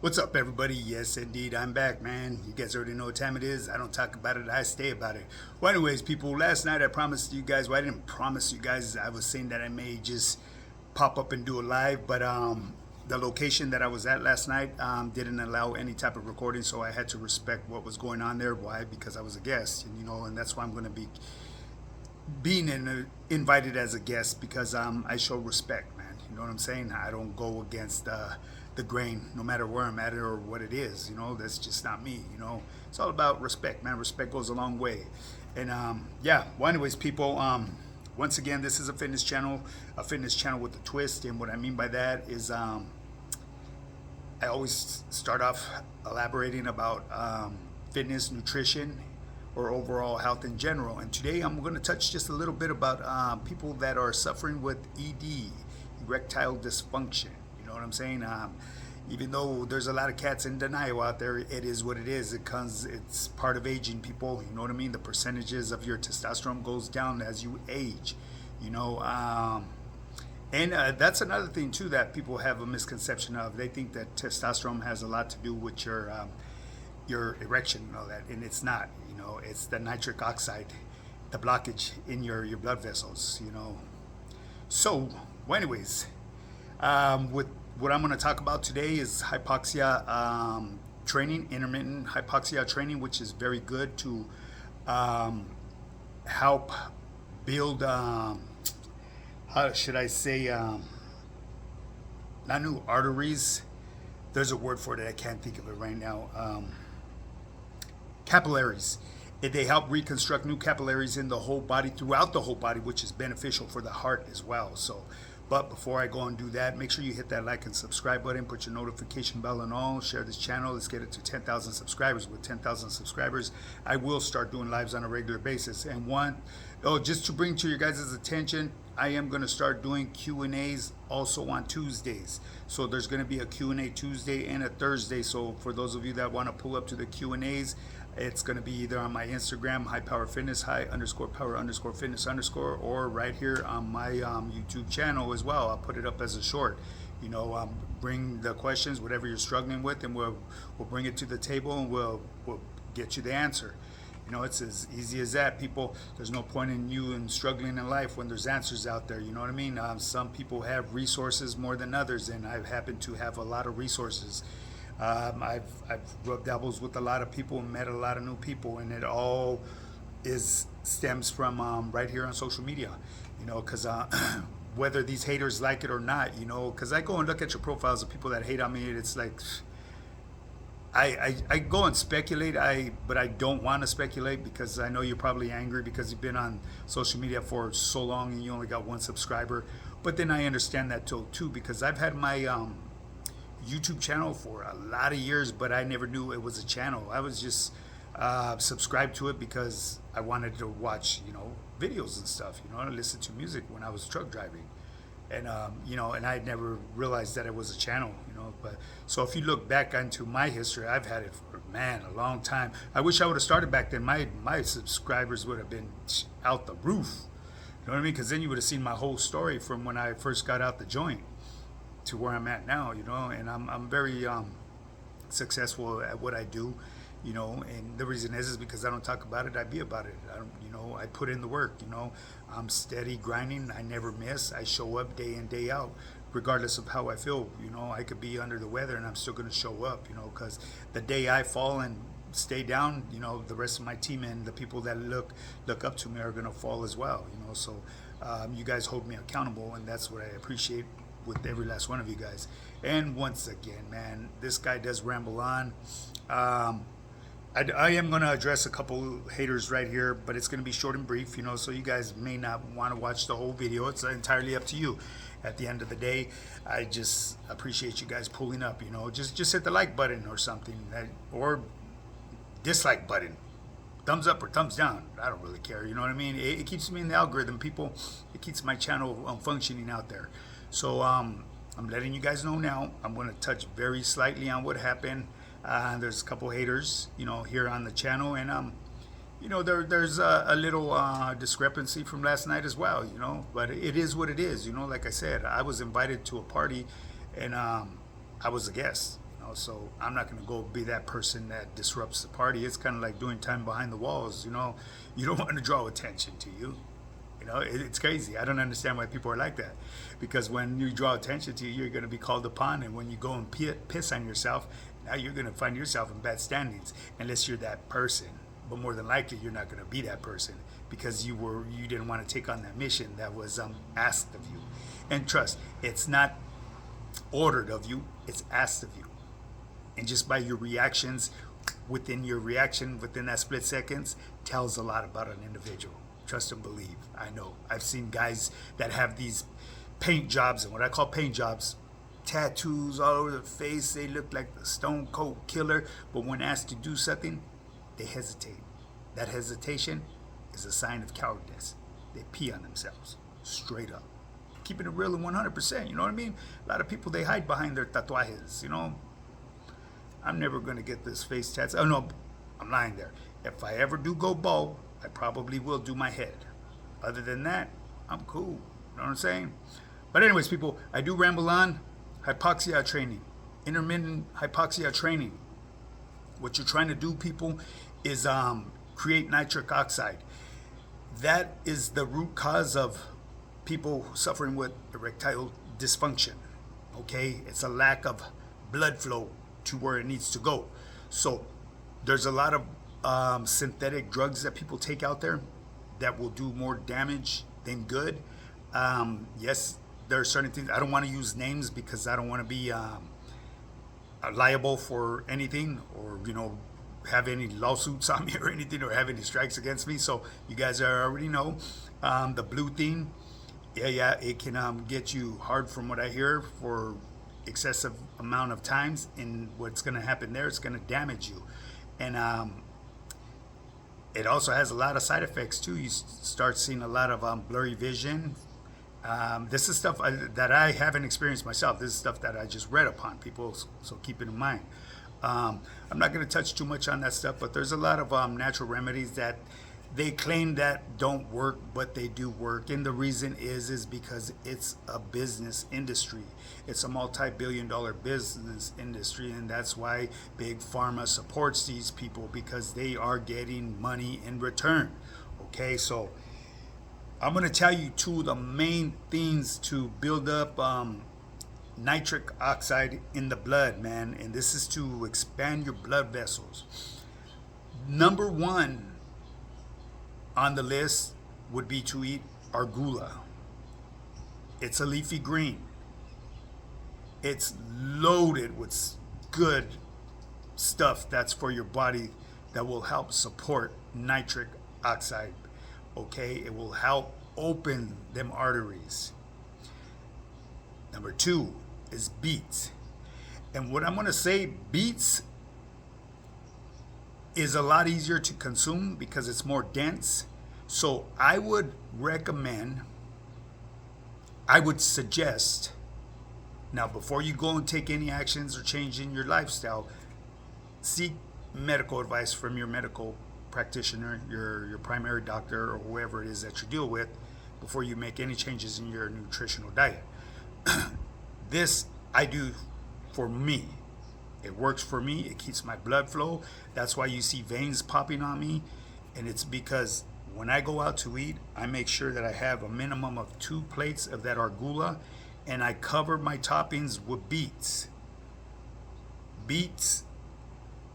What's up, everybody? Yes, indeed, I'm back, man. You guys already know what time it is. I don't talk about it, I stay about it. Well, anyways, people, last night I promised you guys, well, I didn't promise you guys, I was saying that I may just pop up and do a live, but the location that I was at last night didn't allow any type of recording, so I had to respect what was going on there. Why? Because I was a guest, and that's why I'm going to be being invited as a guest because I show respect, man. You know what I'm saying? I don't go against the grain, no matter where I'm at or what it is. That's just not me. It's all about respect, man. Respect goes a long way. And yeah. Well, anyways, people. Once again, this is a fitness channel with a twist. And what I mean by that is, I always start off elaborating about fitness, nutrition, or overall health in general. And today I'm going to touch just a little bit about people that are suffering with ED, erectile dysfunction. You know what I'm saying? Even though there's a lot of cats in denial out there, it is what it is. It's part of aging, people. You know what I mean? The percentages of your testosterone goes down as you age. And that's another thing too that people have a misconception of. They think that testosterone has a lot to do with your erection and all that, and it's not. It's the nitric oxide, the blockage in your blood vessels. So, well, anyways, with what I'm going to talk about today is hypoxia training, intermittent hypoxia training, which is very good to help build, how should I say, not new arteries. There's a word for it. I can't think of it right now. Capillaries. They help reconstruct new capillaries in the whole body, throughout the whole body, which is beneficial for the heart as well. So, but before I go and do that, make sure you hit that like and subscribe button, put your notification bell and all, share this channel. Let's get it to 10,000 subscribers. With 10,000 subscribers, I will start doing lives on a regular basis. And just to bring to your guys' attention, I am going to start doing Q&As also on Tuesdays. So there's going to be a Q&A Tuesday and a Thursday. So for those of you that want to pull up to the Q&As, it's going to be either on my Instagram, high power fitness, high_power_fitness_, or right here on my YouTube channel as well. I'll put it up as a short. Bring the questions, whatever you're struggling with, and we'll bring it to the table and we'll get you the answer. It's as easy as that, people. There's no point in you in struggling in life when there's answers out there. You know what I mean? Some people have resources more than others, and I've happened to have a lot of resources. I've rubbed elbows with a lot of people and met a lot of new people, and it all stems from right here on social media. Because whether these haters like it or not, because I go and look at your profiles of people that hate on me, it's like I go and speculate, but I don't want to speculate because I know you're probably angry because you've been on social media for so long and you only got one subscriber. But then I understand that too, because I've had my YouTube channel for a lot of years, but I never knew it was a channel. I was just subscribed to it because I wanted to watch, videos and stuff, listen to music when I was truck driving. And, and I never realized that it was a channel, but so if you look back into my history, I've had it for, man, a long time. I wish I would have started back then. My subscribers would have been out the roof. You know what I mean? Because then you would have seen my whole story from when I first got out the joint to where I'm at now, and I'm very successful at what I do, and the reason is because I don't talk about it, I be about it. I put in the work, I'm steady grinding, I never miss, I show up day in, day out, regardless of how I feel. I could be under the weather and I'm still going to show up, because the day I fall and stay down, the rest of my team and the people that look up to me are going to fall as well, so you guys hold me accountable, and that's what I appreciate with every last one of you guys. And once again, man, this guy does ramble on. I am going to address a couple haters right here, but it's going to be short and brief, so you guys may not want to watch the whole video. It's entirely up to you. At the end of the day, I just appreciate you guys pulling up, just hit the like button or something, or dislike button, thumbs up or thumbs down. I don't really care, you know what I mean? It keeps me in the algorithm, people. It keeps my channel functioning out there. So I'm letting you guys know now. I'm going to touch very slightly on what happened. There's a couple haters, here on the channel, and there's a little discrepancy from last night as well, but it is what it is, like I said, I was invited to a party, and I was a guest, So I'm not going to go be that person that disrupts the party. It's kind of like doing time behind the walls. You don't want to draw attention to you. It's crazy. I don't understand why people are like that. Because when you draw attention to you, you're going to be called upon. And when you go and piss on yourself, now you're going to find yourself in bad standings unless you're that person. But more than likely, you're not going to be that person because you didn't want to take on that mission that was asked of you. And trust, it's not ordered of you, it's asked of you. And just by your reactions, within that split seconds, tells a lot about an individual. Trust and believe. I know. I've seen guys that have these paint jobs, and what I call paint jobs, tattoos all over the face. They look like the Stone Cold Killer, but when asked to do something, they hesitate. That hesitation is a sign of cowardice. They pee on themselves, straight up. Keeping it real and 100%, you know what I mean? A lot of people, they hide behind their tatuajes, I'm never going to get this face tattoo. Oh, no, I'm lying there. If I ever do go bald, I probably will do my head. Other than that, I'm cool. You know what I'm saying? But anyways, people, I do ramble on. Hypoxia training. Intermittent hypoxia training. What you're trying to do, people, is create nitric oxide. That is the root cause of people suffering with erectile dysfunction. Okay? It's a lack of blood flow to where it needs to go. So there's a lot of synthetic drugs that people take out there that will do more damage than good. Yes, there are certain things. I don't want to use names because I don't want to be liable for anything, or have any lawsuits on me or anything, or have any strikes against me. So you guys already know the blue thing. Yeah, it can get you hard from what I hear for excessive amount of times, and what's going to happen there, it's going to damage you. And it also has a lot of side effects too. You start seeing a lot of blurry vision. This is stuff that I haven't experienced myself. This is stuff that I just read upon, people, so keep it in mind. I'm not going to touch too much on that stuff, but there's a lot of natural remedies that they claim that don't work, but they do work. And the reason is because it's a business industry. It's a multi-billion-dollar business industry, and that's why Big Pharma supports these people, because they are getting money in return. Okay, so I'm going to tell you two of the main things to build up nitric oxide in the blood, man, and this is to expand your blood vessels. Number one on the list would be to eat arugula. It's a leafy green. It's loaded with good stuff that's for your body that will help support nitric oxide. Okay, it will help open them arteries. Number two is beets. And what I'm going to say, beets is a lot easier to consume because it's more dense. So I would suggest, now before you go and take any actions or change in your lifestyle, seek medical advice from your medical practitioner, your primary doctor, or whoever it is that you deal with, before you make any changes in your nutritional diet. This I do for me. It works for me. It keeps my blood flow. That's why you see veins popping on me. And it's because when I go out to eat, I make sure that I have a minimum of 2 plates of that arugula, and I cover my toppings with beets. Beets,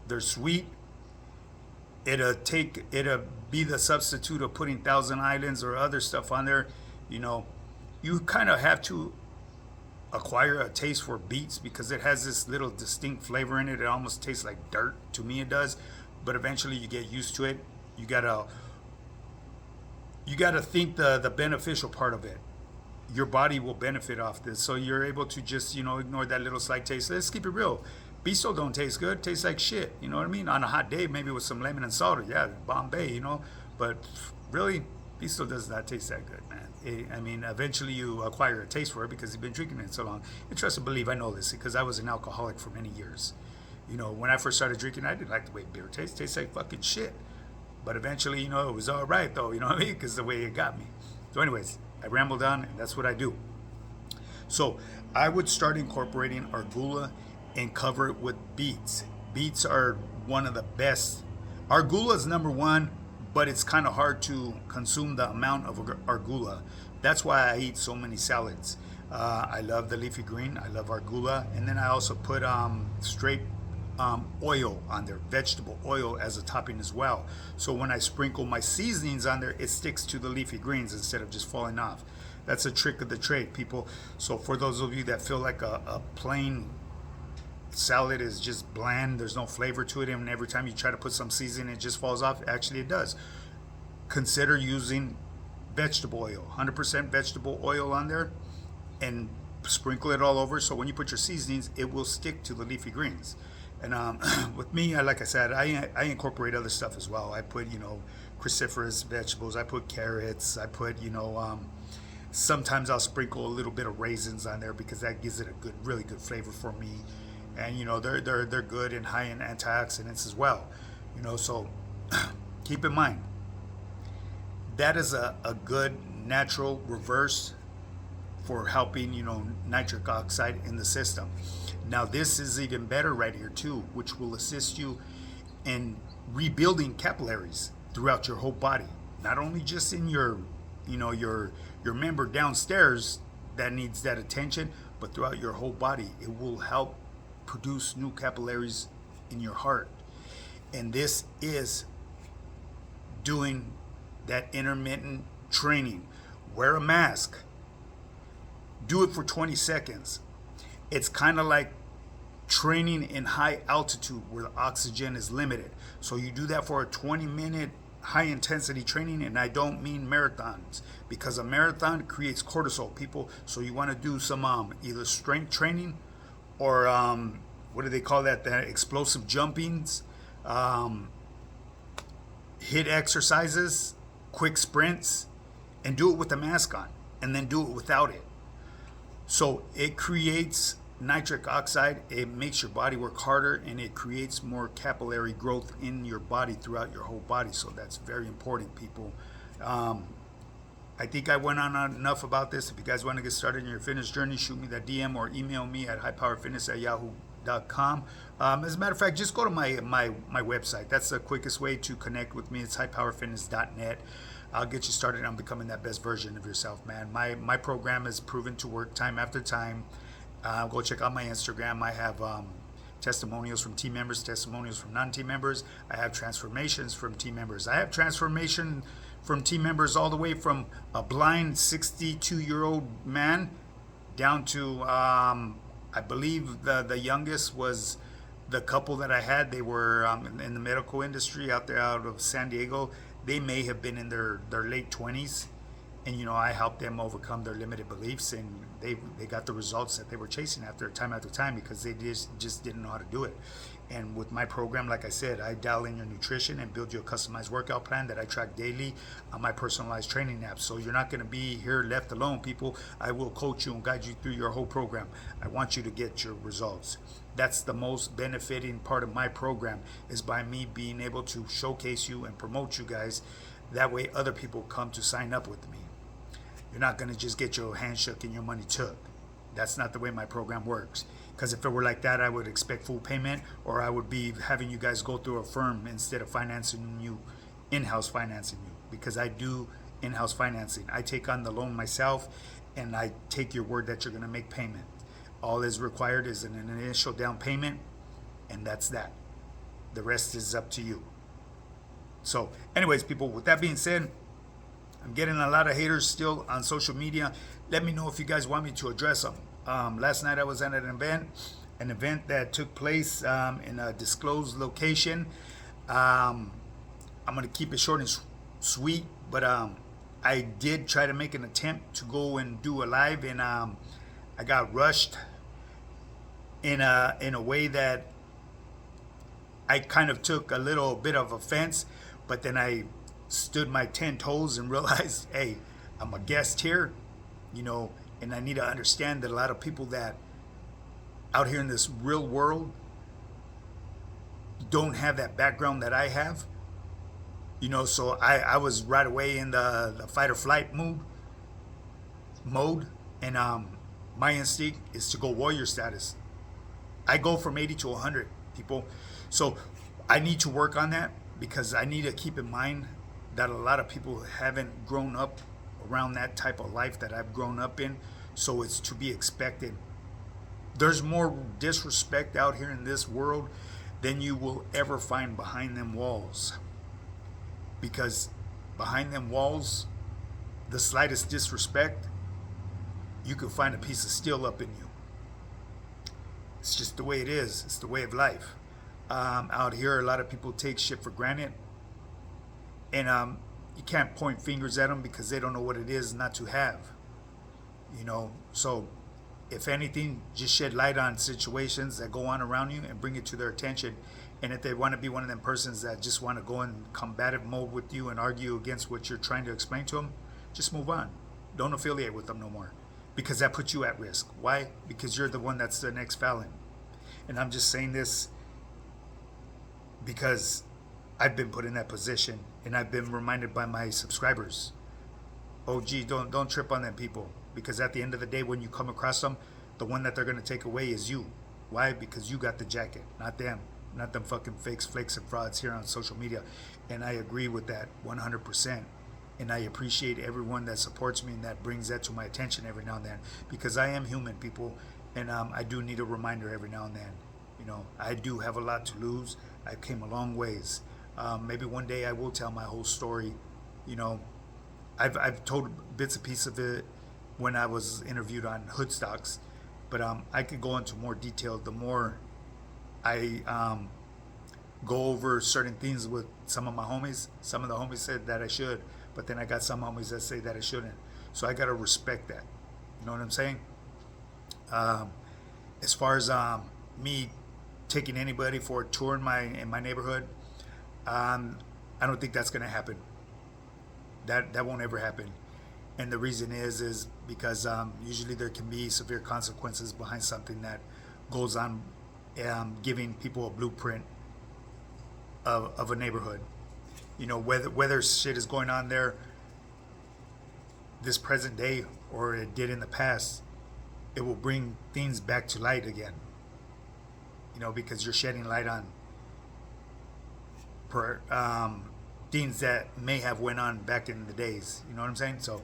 they're sweet. It'll be the substitute of putting Thousand Islands or other stuff on there. You kind of have to acquire a taste for beets because it has this little distinct flavor in it. It almost tastes like dirt. To me it does. But eventually you get used to it. You gotta think the beneficial part of it. Your body will benefit off this. So you're able to just, ignore that little slight taste. Let's keep it real. Beets still don't taste good. Tastes like shit. You know what I mean? On a hot day, maybe with some lemon and salt. Yeah, Bombay, But really, beets still does not taste that good, man. Eventually you acquire a taste for it because you've been drinking it so long. And trust and believe, I know this because I was an alcoholic for many years. When I first started drinking, I didn't like the way beer tastes. It tastes like fucking shit. But eventually, it was all right, though. You know what I mean? Because the way it got me. So anyways, I rambled on, and that's what I do. So I would start incorporating arugula and cover it with beets. Beets are one of the best. Argula is number one, but it's kind of hard to consume the amount of argula. That's why I eat so many salads. I love the leafy green. I love argula, and then I also put straight oil on there, vegetable oil as a topping as well. So when I sprinkle my seasonings on there, it sticks to the leafy greens instead of just falling off. That's a trick of the trade, people. So for those of you that feel like a plain salad is just bland, there's no flavor to it, and every time you try to put some seasoning it just falls off, actually it does. Consider using vegetable oil, 100% vegetable oil on there, and sprinkle it all over, so when you put your seasonings it will stick to the leafy greens. And with me, like I said, I incorporate other stuff as well. I put, cruciferous vegetables, I put carrots, I put, sometimes I'll sprinkle a little bit of raisins on there because that gives it a good, really good flavor for me. And they're good and high in antioxidants as well. So keep in mind that is a good natural reverse for helping nitric oxide in the system. Now this is even better right here too, which will assist you in rebuilding capillaries throughout your whole body, not only just in your member downstairs that needs that attention, but throughout your whole body. It will help produce new capillaries in your heart. And this is doing that intermittent training. Wear a mask. Do it for 20 seconds. It's kind of like training in high altitude where the oxygen is limited. So you do that for a 20-minute high intensity training, and I don't mean marathons, because a marathon creates cortisol, people. So you want to do some either strength training or what do they call that? That explosive jumpings, hit exercises, quick sprints, and do it with the mask on, and then do it without it. So it creates nitric oxide, it makes your body work harder, and it creates more capillary growth in your body throughout your whole body. So that's very important, people. I think I went on enough about this. If you guys want to get started in your fitness journey, shoot me that DM or email me at highpowerfitness@yahoo.com. As a matter of fact, just go to my website. That's the quickest way to connect with me. It's highpowerfitness.net. I'll get you started on becoming that best version of yourself, man. My program has proven to work time after time. Go check out my Instagram. I have testimonials from team members, testimonials from non-team members. I have transformations from team members. I have transformation from team members all the way from a blind 62-year-old man down to, I believe the youngest was the couple that I had. They were in the medical industry out of San Diego. They may have been in their late 20s. And I helped them overcome their limited beliefs, and they got the results that they were chasing after time because they just didn't know how to do it. And with my program, like I said, I dial in your nutrition and build you a customized workout plan that I track daily on my personalized training app. So you're not going to be here left alone, people. I will coach you and guide you through your whole program. I want you to get your results. That's the most benefiting part of my program, is by me being able to showcase you and promote you guys. That way other people come to sign up with me. You're not going to just get your hand shook and your money took. That's not the way my program works. Because if it were like that, I would expect full payment, or I would be having you guys go through a firm instead of financing you, in-house financing you. Because I do in-house financing. I take on the loan myself, and I take your word that you're going to make payment. All is required is an initial down payment, and that's that. The rest is up to you. So anyways, people, with that being said, I'm getting a lot of haters still on social media. Let me know if you guys want me to address them. Last night I was at an event that took place in a disclosed location. I'm going to keep it short and sweet, but I did try to make an attempt to go and do a live, and I got rushed in a way that I kind of took a little bit of offense, but then I stood my 10 toes and realized, hey, I'm a guest here, and I need to understand that a lot of people that out here in this real world don't have that background that I have, so I was right away in the fight or flight mode, and my instinct is to go warrior status. I go from 80 to 100 people. So I need to work on that because I need to keep in mind that a lot of people haven't grown up around that type of life that I've grown up in. So it's to be expected. There's more disrespect out here in this world than you will ever find behind them walls. Because behind them walls, the slightest disrespect, you can find a piece of steel up in you. It's just the way it is. It's the way of life. Out here, a lot of people take shit for granted. And you can't point fingers at them because they don't know what it is not to have. You know, so if anything, just shed light on situations that go on around you and bring it to their attention. And if they want to be one of them persons that just want to go in combative mode with you and argue against what you're trying to explain to them, just move on. Don't affiliate with them no more. Because that puts you at risk. Why? Because you're the one that's the next felon. And I'm just saying this because I've been put in that position and I've been reminded by my subscribers. Oh, gee, don't trip on them people. Because at the end of the day, when you come across them, the one that they're going to take away is you. Why? Because you got the jacket, not them. Not them fucking fakes, flakes, and frauds here on social media. And I agree with that 100%. And I appreciate everyone that supports me and that brings that to my attention every now and then. Because I am human, people. And I do need a reminder every now and then. You know, I do have a lot to lose. I came a long ways. Maybe one day I will tell my whole story. You know, I've told bits and pieces of it when I was interviewed on Hoodstocks. But I could go into more detail the more I go over certain things with some of my homies. Some of the homies said that I should, but then I got some homies that say that I shouldn't. So I gotta respect that. You know what I'm saying? As far as me taking anybody for a tour in my neighborhood, I don't think that's gonna happen. That won't ever happen. And the reason is because usually there can be severe consequences behind something that goes on. Giving people a blueprint of a neighborhood. You know, whether shit is going on there this present day or it did in the past, it will bring things back to light again. You know, because you're shedding light on things that may have went on back in the days. You know what I'm saying? So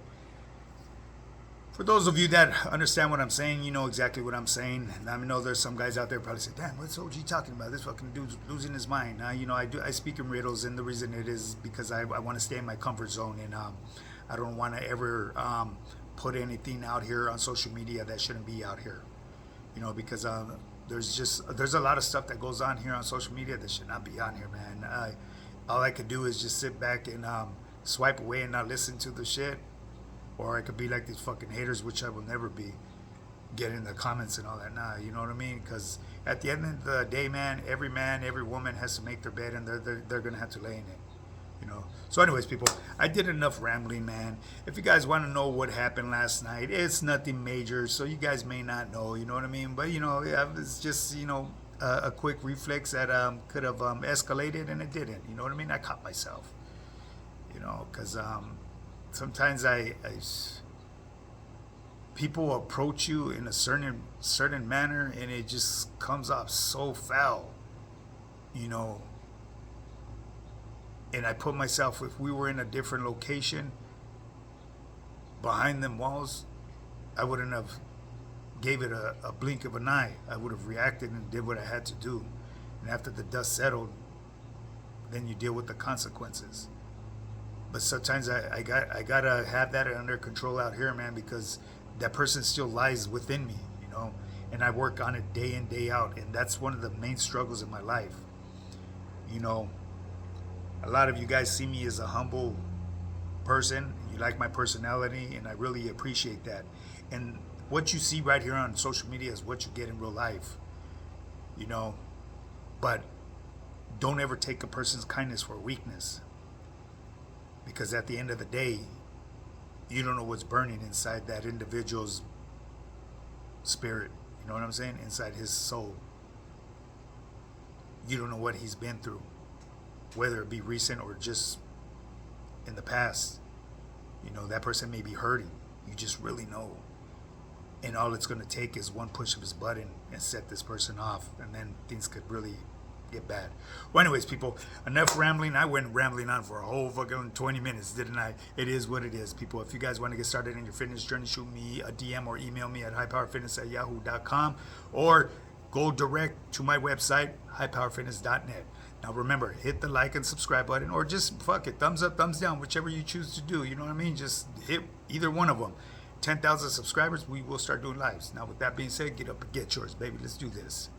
for those of you that understand what I'm saying, you know exactly what I'm saying. And I know there's some guys out there probably say, "Damn, what's OG talking about? This fucking dude's losing his mind." You know, I speak in riddles, and the reason it is because I want to stay in my comfort zone, and I don't want to ever put anything out here on social media that shouldn't be out here. You know, because there's a lot of stuff that goes on here on social media that should not be on here, man. All I could do is just sit back and swipe away and not listen to the shit. Or I could be like these fucking haters, which I will never be, get in the comments and all that. Nah, you know what I mean? Because at the end of the day, man, every woman has to make their bed, and they're gonna have to lay in it. You know. So, anyways, people, I did enough rambling, man. If you guys want to know what happened last night, it's nothing major, so you guys may not know. You know what I mean? But you know, yeah, it's just a quick reflex that could have escalated, and it didn't. You know what I mean? I caught myself. You know, because sometimes people approach you in a certain manner, and it just comes off so foul, you know. And I put myself, if we were in a different location behind them walls, I wouldn't have gave it a blink of an eye. I would have reacted and did what I had to do. And after the dust settled, then you deal with the consequences. But sometimes I gotta have that under control out here, man, because that person still lies within me, you know, and I work on it day in, day out, and that's one of the main struggles in my life. You know, a lot of you guys see me as a humble person. You like my personality, and I really appreciate that. And what you see right here on social media is what you get in real life, you know. But don't ever take a person's kindness for weakness. Because at the end of the day, you don't know what's burning inside that individual's spirit. You know what I'm saying? Inside his soul. You don't know what he's been through. Whether it be recent or just in the past. You know, that person may be hurting. You just really know. and all it's going to take is one push of his button and set this person off, and then things could really get bad. Well, anyways, people, enough rambling. I went rambling on for a whole fucking 20 minutes, didn't I? It is what it is, people. If you guys want to get started in your fitness journey, shoot me a DM or email me at highpowerfitness@yahoo.com, or go direct to my website, highpowerfitness.net. Now remember, hit the like and subscribe button, or just fuck it, thumbs up, thumbs down, whichever you choose to do. You know what I mean? Just hit either one of them. 10,000 subscribers, we will start doing lives. Now with that being said, get up and get yours, baby. Let's do this.